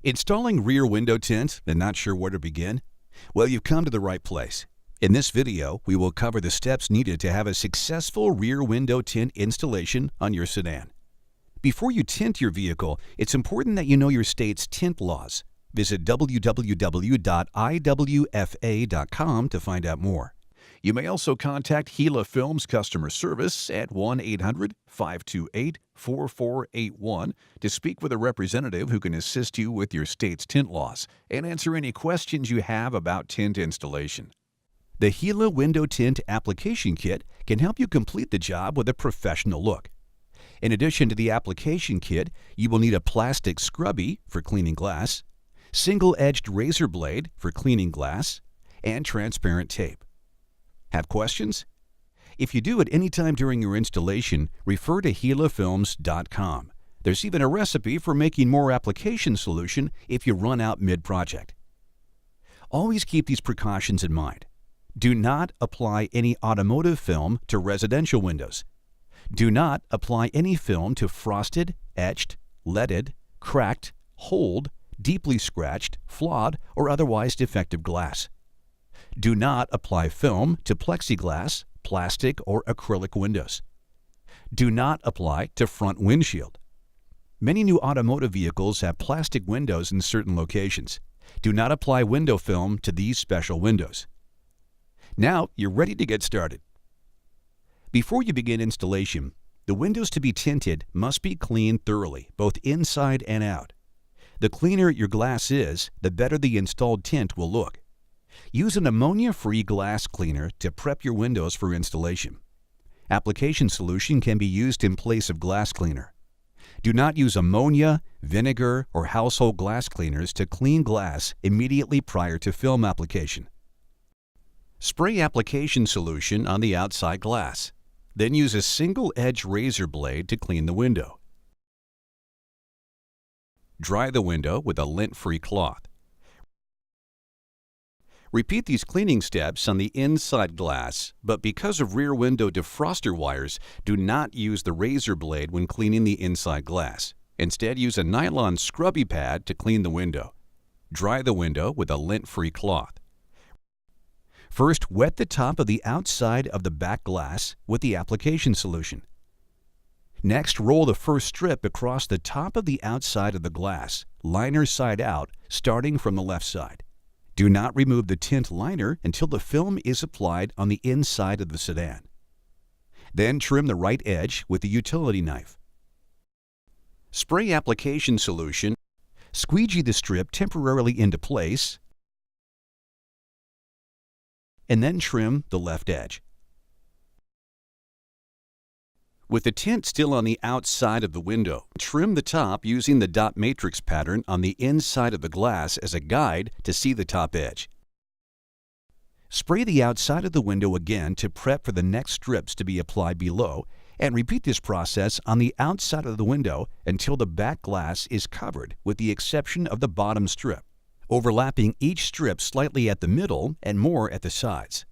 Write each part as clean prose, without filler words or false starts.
Installing rear window tint and not sure where to begin? Well, you've come to the right place. In this video, we will cover the steps needed to have a successful rear window tint installation on your sedan. Before you tint your vehicle, it's important that you know your state's tint laws. Visit www.iwfa.com to find out more. You may also contact Gila Films customer service at 1-800-528-4481 to speak with a representative who can assist you with your state's tint laws and answer any questions you have about tint installation. The Gila Window Tint Application Kit can help you complete the job with a professional look. In addition to the application kit, you will need a plastic scrubby for cleaning glass, single-edged razor blade for cleaning glass, and transparent tape. Have questions? If you do at any time during your installation, refer to gilafilms.com. There's even a recipe for making more application solution if you run out mid-project. Always keep these precautions in mind. Do not apply any automotive film to residential windows. Do not apply any film to frosted, etched, leaded, cracked, holed, deeply scratched, flawed, or otherwise defective glass. Do not apply film to plexiglass, plastic, or acrylic windows. Do not apply to front windshield. Many new automotive vehicles have plastic windows in certain locations. Do not apply window film to these special windows. Now you're ready to get started. Before you begin installation, the windows to be tinted must be cleaned thoroughly, both inside and out. The cleaner your glass is, the better the installed tint will look. Use an ammonia-free glass cleaner to prep your windows for installation. Application solution can be used in place of glass cleaner. Do not use ammonia, vinegar, or household glass cleaners to clean glass immediately prior to film application. Spray application solution on the outside glass. Then use a single-edge razor blade to clean the window. Dry the window with a lint-free cloth. Repeat these cleaning steps on the inside glass, but because of rear window defroster wires, do not use the razor blade when cleaning the inside glass. Instead, use a nylon scrubby pad to clean the window. Dry the window with a lint-free cloth. First, wet the top of the outside of the back glass with the application solution. Next, roll the first strip across the top of the outside of the glass, liner side out, starting from the left side. Do not remove the tint liner until the film is applied on the inside of the sedan. Then trim the right edge with the utility knife. Spray application solution. Squeegee the strip temporarily into place, and then trim the left edge. With the tint still on the outside of the window, trim the top using the dot matrix pattern on the inside of the glass as a guide to see the top edge. Spray the outside of the window again to prep for the next strips to be applied below, and repeat this process on the outside of the window until the back glass is covered with the exception of the bottom strip, overlapping each strip slightly at the middle and more at the sides.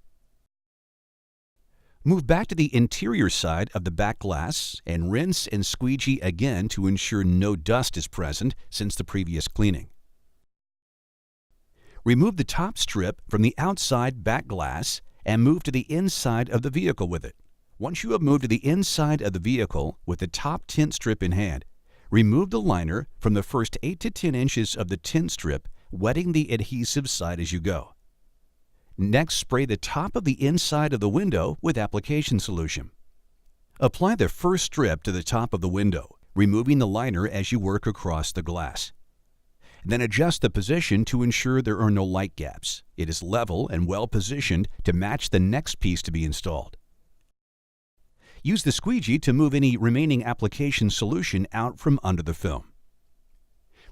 Move back to the interior side of the back glass and rinse and squeegee again to ensure no dust is present since the previous cleaning. Remove the top strip from the outside back glass and move to the inside of the vehicle with it. Once you have moved to the inside of the vehicle with the top tint strip in hand, remove the liner from the first 8 to 10 inches of the tint strip, wetting the adhesive side as you go. Next, spray the top of the inside of the window with application solution. Apply the first strip to the top of the window, removing the liner as you work across the glass. Then adjust the position to ensure there are no light gaps. It is level and well positioned to match the next piece to be installed. Use the squeegee to move any remaining application solution out from under the film.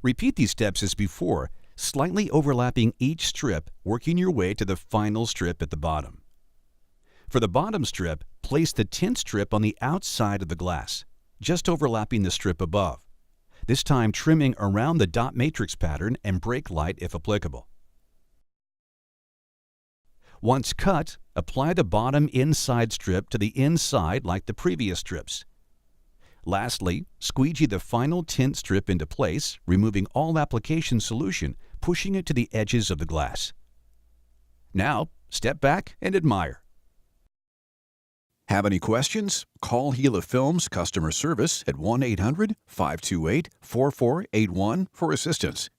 Repeat these steps as before, slightly overlapping each strip, working your way to the final strip at the bottom. For the bottom strip, place the tint strip on the outside of the glass, just overlapping the strip above, this time trimming around the dot matrix pattern and brake light if applicable. Once cut, apply the bottom inside strip to the inside like the previous strips. Lastly, squeegee the final tint strip into place, removing all application solution, pushing it to the edges of the glass. Now, step back and admire. Have any questions? Call Gila Films customer service at 1-800-528-4481 for assistance.